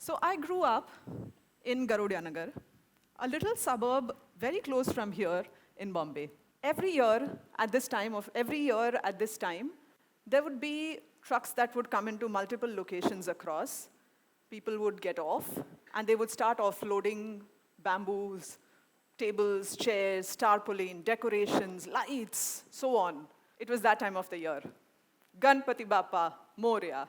So I grew up in Garudianagar, a little suburb very close from here in Bombay. Every year at this time, there would be trucks that would come into multiple locations across. People would get off, and they would start offloading bamboos, tables, chairs, tarpaulin, decorations, lights, so on. It was that time of the year. Ganpati Bappa, Moria.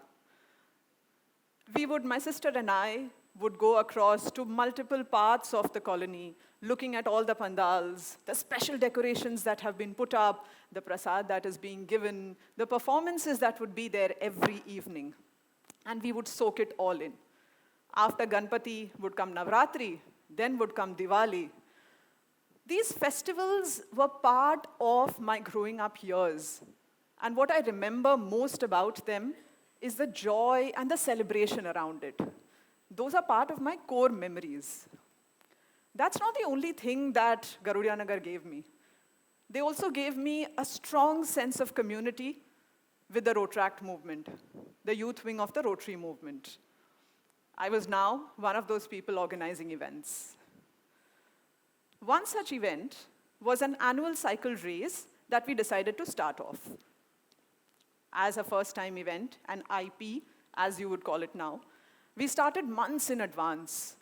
My sister and I, would go across to multiple parts of the colony, looking at all the pandals, the special decorations that have been put up, the prasad that is being given, the performances that would be there every evening. And we would soak it all in. After Ganpati would come Navratri, then would come Diwali. These festivals were part of my growing up years. And what I remember most about them is the joy and the celebration around it. Those are part of my core memories. That's not the only thing that Garudianagar gave me. They also gave me a strong sense of community with the Rotaract movement, the youth wing of the Rotary movement. I was now one of those people organizing events. One such event was an annual cycle race that we decided to start off. As a first-time event, an IP, as you would call it now, we started months in advance,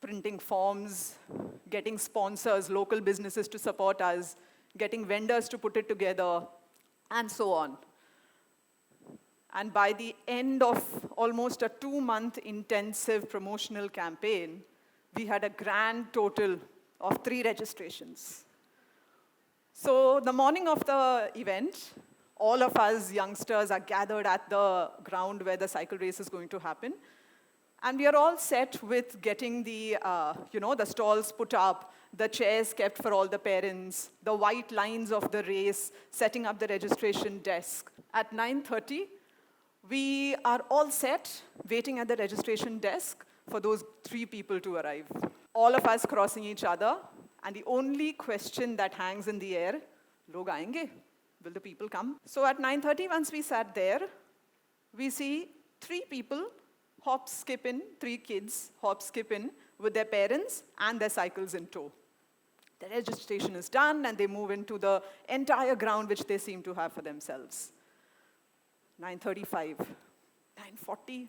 printing forms, getting sponsors, local businesses to support us, getting vendors to put it together, and so on. And by the end of almost a 2-month intensive promotional campaign, we had a grand total of 3 registrations. So the morning of the event, all of us youngsters are gathered at the ground where the cycle race is going to happen. And we are all set with getting the stalls put up, the chairs kept for all the parents, the white lines of the race, setting up the registration desk. At 9:30, we are all set, waiting at the registration desk for those 3 people to arrive. All of us crossing each other, and the only question that hangs in the air, log aayenge? Will the people come? So at 9:30, once we sat there, we see 3 people 3 kids hop, skip in with their parents and their cycles in tow. The registration is done, and they move into the entire ground which they seem to have for themselves. 9:35, 9:40,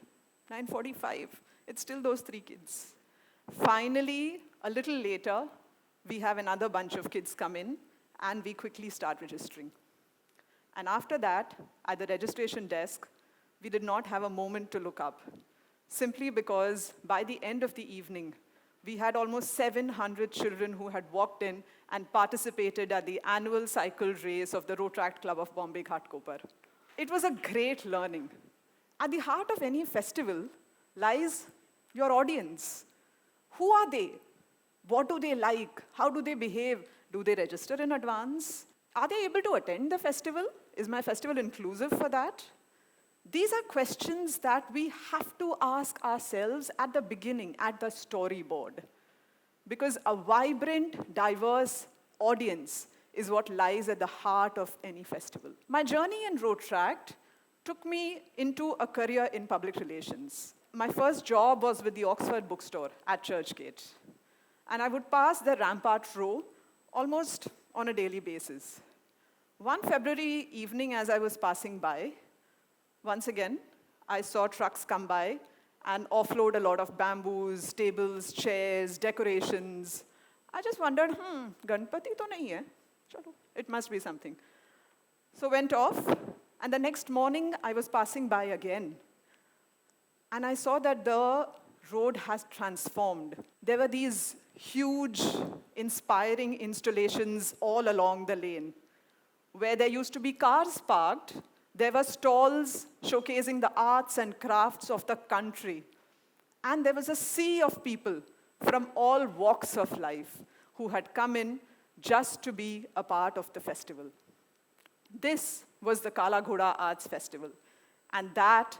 9:45, it's still those 3 kids. Finally, a little later, we have another bunch of kids come in, and we quickly start registering. And after that, at the registration desk, we did not have a moment to look up, simply because by the end of the evening, we had almost 700 children who had walked in and participated at the annual cycle race of the Rotaract Club of Bombay Ghatkopar. It was a great learning. At the heart of any festival lies your audience. Who are they? What do they like? How do they behave? Do they register in advance? Are they able to attend the festival? Is my festival inclusive for that? These are questions that we have to ask ourselves at the beginning, at the storyboard. Because a vibrant, diverse audience is what lies at the heart of any festival. My journey in Rotaract took me into a career in public relations. My first job was with the Oxford bookstore at Churchgate. And I would pass the Rampart Row almost on a daily basis. One February evening, as I was passing by, once again, I saw trucks come by and offload a lot of bamboos, tables, chairs, decorations. I just wondered, Ganpati to nahi hai. Chalo, it must be something. So went off, and the next morning I was passing by again. And I saw that the road has transformed. There were these huge, inspiring installations all along the lane. Where there used to be cars parked, there were stalls showcasing the arts and crafts of the country. And there was a sea of people from all walks of life who had come in just to be a part of the festival. This was the Kala Ghoda Arts Festival. And that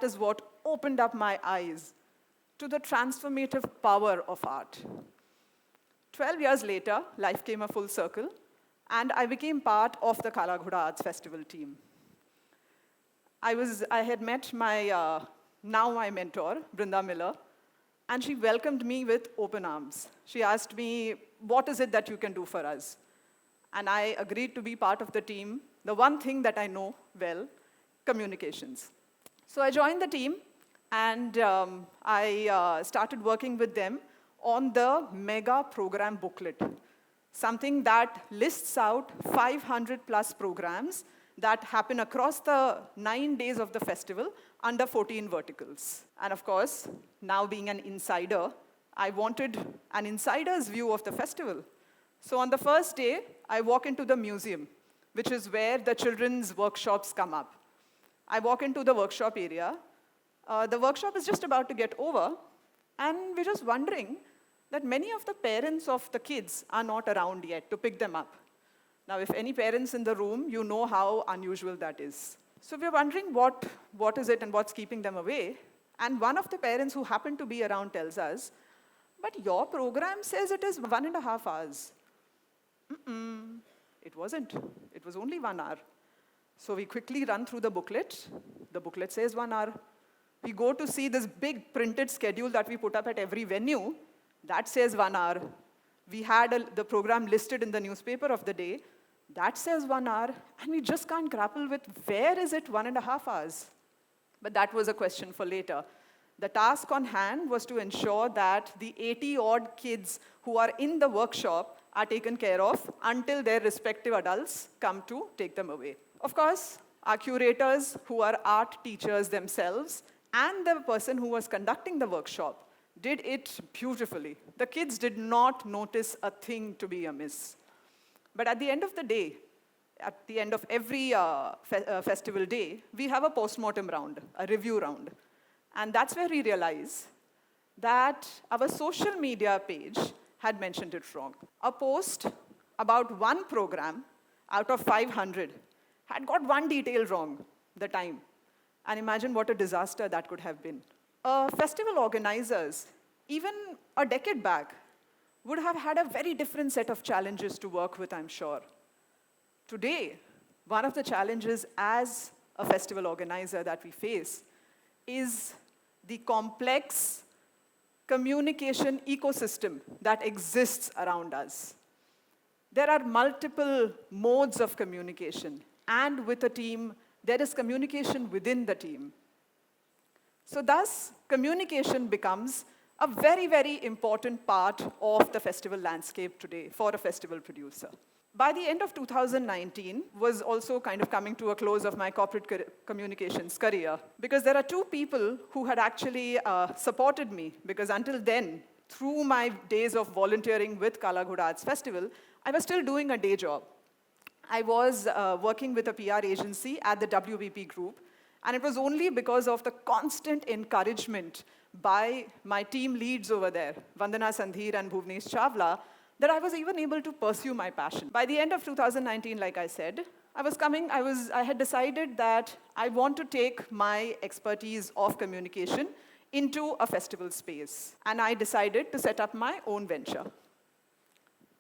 is what opened up my eyes to the transformative power of art. 12 years later, life came a full circle, and I became part of the Kala Ghoda Arts Festival team. I had met my now my mentor, Brinda Miller, and she welcomed me with open arms. She asked me, what is it that you can do for us? And I agreed to be part of the team. The one thing that I know well, communications. So I joined the team, and I started working with them on the mega program booklet, something that lists out 500 plus programs that happen across the 9 days of the festival under 14 verticals. And of course, now being an insider, I wanted an insider's view of the festival. So on the first day, I walk into the museum, which is where the children's workshops come up. I walk into the workshop area. The workshop is just about to get over, and we're just wondering that many of the parents of the kids are not around yet to pick them up. Now, if any parents in the room, you know how unusual that is. So we're wondering what is it and what's keeping them away. And one of the parents who happened to be around tells us, but your program says it is 1.5 hours. It wasn't. It was only 1 hour. So we quickly run through the booklet. The booklet says 1 hour. We go to see this big printed schedule that we put up at every venue. That says 1 hour. We had the program listed in the newspaper of the day. That says 1 hour. And we just can't grapple with where is it 1.5 hours. But that was a question for later. The task on hand was to ensure that the 80-odd kids who are in the workshop are taken care of until their respective adults come to take them away. Of course, our curators, who are art teachers themselves, and the person who was conducting the workshop, did it beautifully. The kids did not notice a thing to be amiss. But at the end of the day, at the end of every festival day, we have a postmortem round, a review round. And that's where we realize that our social media page had mentioned it wrong. A post about one program out of 500 had got one detail wrong, the time. And imagine what a disaster that could have been. Festival organizers, even a decade back, would have had a very different set of challenges to work with, I'm sure. Today, one of the challenges as a festival organizer that we face is the complex communication ecosystem that exists around us. There are multiple modes of communication, and with a team, there is communication within the team. So thus, communication becomes a very, very important part of the festival landscape today for a festival producer. By the end of 2019 was also kind of coming to a close of my corporate communications career, because there are two people who had actually supported me, because until then, through my days of volunteering with Kala Ghoda Arts Festival, I was still doing a day job. I was working with a PR agency at the WBP group, and it was only because of the constant encouragement by my team leads over there, Vandana Sandhir and Bhuvnesh Chawla, that I was even able to pursue my passion. By the end of 2019, like I said, I had decided that I want to take my expertise of communication into a festival space. And I decided to set up my own venture.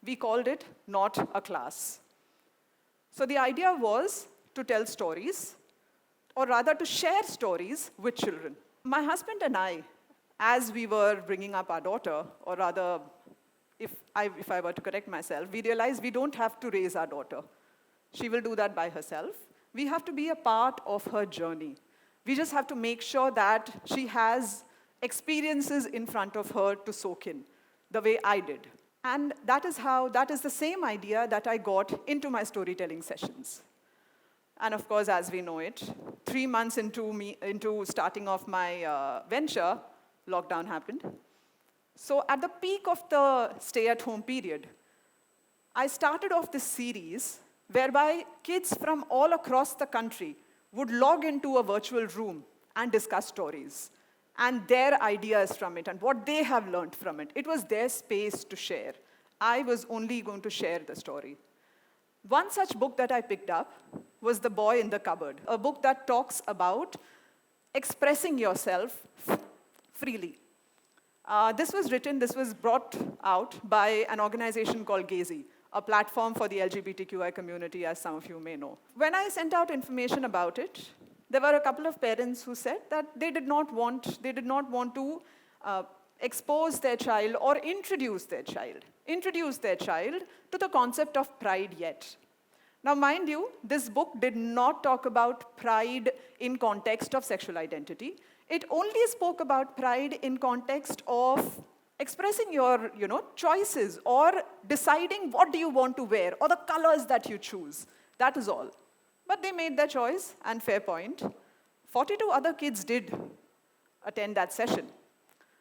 We called it Not a Class. So the idea was to tell stories, or rather to share stories with children. My husband and I, as we were bringing up our daughter, or rather, if I were to correct myself, we realized we don't have to raise our daughter. She will do that by herself. We have to be a part of her journey. We just have to make sure that she has experiences in front of her to soak in, the way I did. And that is the same idea that I got into my storytelling sessions. And of course, as we know it, 3 months into starting off my venture, lockdown happened. So at the peak of the stay-at-home period, I started off this series whereby kids from all across the country would log into a virtual room and discuss stories and their ideas from it and what they have learned from it. It was their space to share. I was only going to share the story. One such book that I picked up was The Boy in the Cupboard, a book that talks about expressing yourself freely. This was brought out by an organization called Gazy, a platform for the LGBTQI community, as some of you may know. When I sent out information about it, there were a couple of parents who said that they did not want to expose their child or introduce their child to the concept of pride yet. Now, mind you, this book did not talk about pride in context of sexual identity. It only spoke about pride in context of expressing your, choices or deciding what do you want to wear or the colors that you choose. That is all. But they made their choice, and fair point. 42 other kids did attend that session.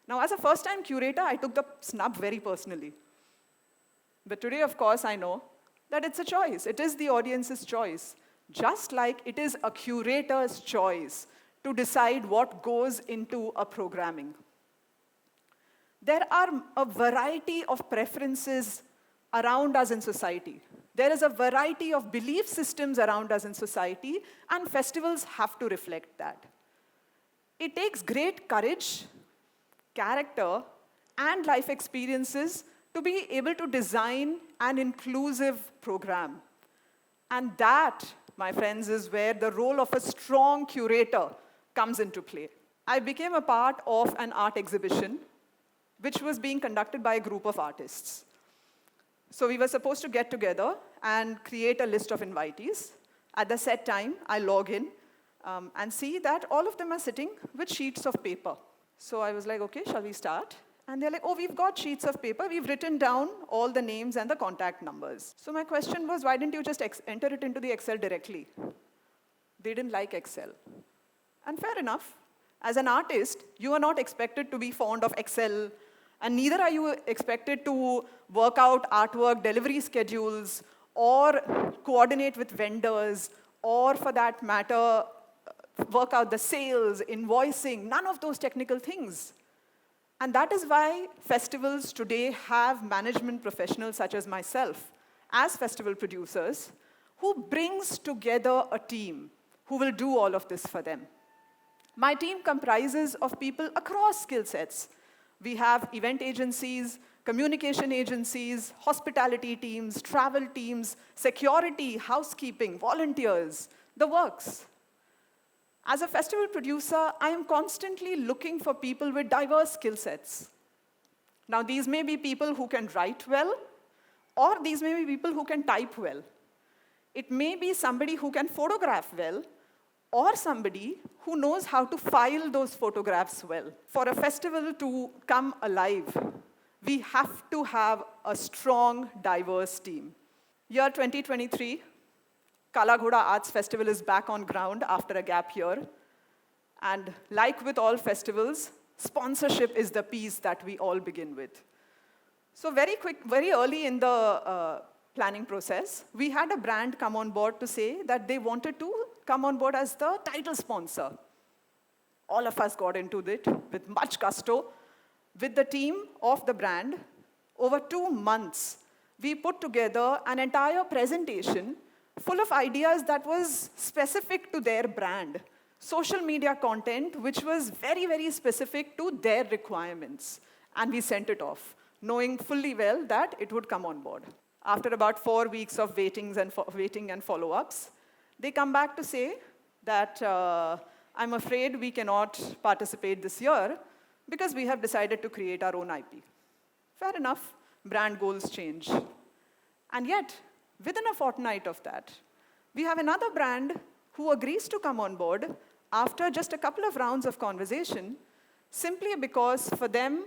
Now, as a first-time curator, I took the snub very personally. But today, of course, I know that it's a choice. It is the audience's choice. Just like it is a curator's choice to decide what goes into a programming. There are a variety of preferences around us in society. There is a variety of belief systems around us in society, and festivals have to reflect that. It takes great courage, character, and life experiences to be able to design an inclusive program. And that, my friends, is where the role of a strong curator comes into play. I became a part of an art exhibition which was being conducted by a group of artists. So we were supposed to get together and create a list of invitees. At the set time, I log in and see that all of them are sitting with sheets of paper. So I was like, okay, shall we start? And they're like, oh, we've got sheets of paper. We've written down all the names and the contact numbers. So my question was, why didn't you just enter it into the Excel directly? They didn't like Excel. And fair enough. As an artist, you are not expected to be fond of Excel, and neither are you expected to work out artwork delivery schedules or coordinate with vendors or, for that matter, work out the sales, invoicing, none of those technical things. And that is why festivals today have management professionals such as myself, as festival producers, who brings together a team who will do all of this for them. My team comprises of people across skill sets. We have event agencies, communication agencies, hospitality teams, travel teams, security, housekeeping, volunteers, the works. As a festival producer, I am constantly looking for people with diverse skill sets. Now, these may be people who can write well, or these may be people who can type well. It may be somebody who can photograph well, or somebody who knows how to file those photographs well. For a festival to come alive, we have to have a strong, diverse team. Year 2023, Kala Ghoda Arts Festival is back on ground after a gap year. And like with all festivals, sponsorship is the piece that we all begin with. So very early in the planning process, we had a brand come on board to say that they wanted to come on board as the title sponsor. All of us got into it with much gusto. With the team of the brand, over 2 months, we put together an entire presentation full of ideas that was specific to their brand. Social media content, which was very, very specific to their requirements. And we sent it off, knowing fully well that it would come on board. After about 4 weeks of waiting and follow-ups, they come back to say that I'm afraid we cannot participate this year because we have decided to create our own IP. Fair enough, brand goals change. And yet, within a fortnight of that, we have another brand who agrees to come on board after just a couple of rounds of conversation, simply because for them,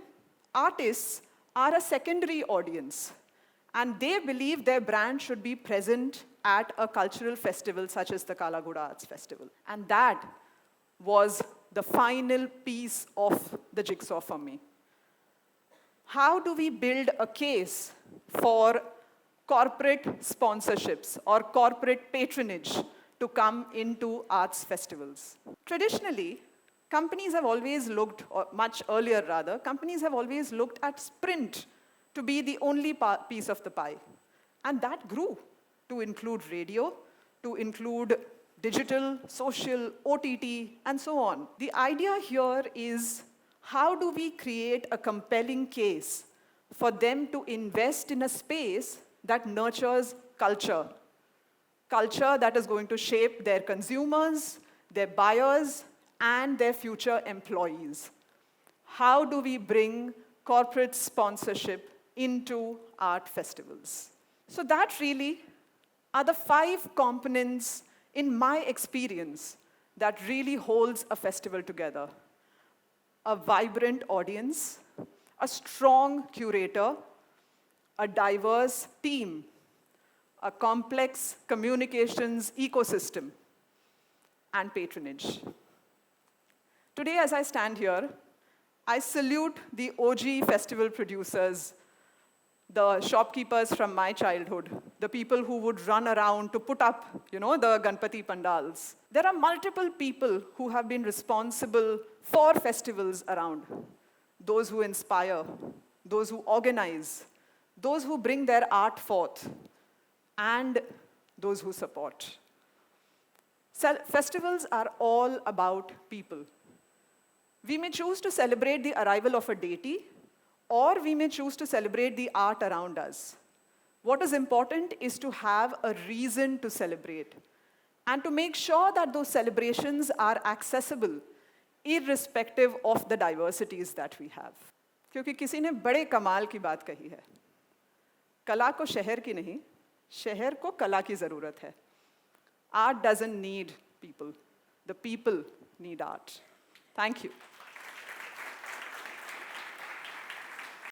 artists are a secondary audience. And they believe their brand should be present at a cultural festival such as the Kala Ghoda Arts Festival. And that was the final piece of the jigsaw for me. How do we build a case for corporate sponsorships or corporate patronage to come into arts festivals? Traditionally, companies have always looked, or much earlier rather, companies have always looked at print to be the only piece of the pie. And that grew to include radio, to include digital, social, OTT, and so on. The idea here is, how do we create a compelling case for them to invest in a space that nurtures culture? Culture that is going to shape their consumers, their buyers, and their future employees. How do we bring corporate sponsorship into art festivals? So that really are the 5 components in my experience that really holds a festival together. A vibrant audience, a strong curator, a diverse team, a complex communications ecosystem, and patronage. Today, as I stand here, I salute the OG festival producers, the shopkeepers from my childhood, the people who would run around to put up, the Ganpati pandals. There are multiple people who have been responsible for festivals around. Those who inspire, those who organize, those who bring their art forth, and those who support. Festivals are all about people. We may choose to celebrate the arrival of a deity, or we may choose to celebrate the art around us. What is important is to have a reason to celebrate, and to make sure that those celebrations are accessible, irrespective of the diversities that we have. क्योंकि किसी ने बड़े कमाल की बात कही है, कला को शहर की नहीं, शहर को कला की ज़रूरत है. Art doesn't need people. The people need art. Thank you.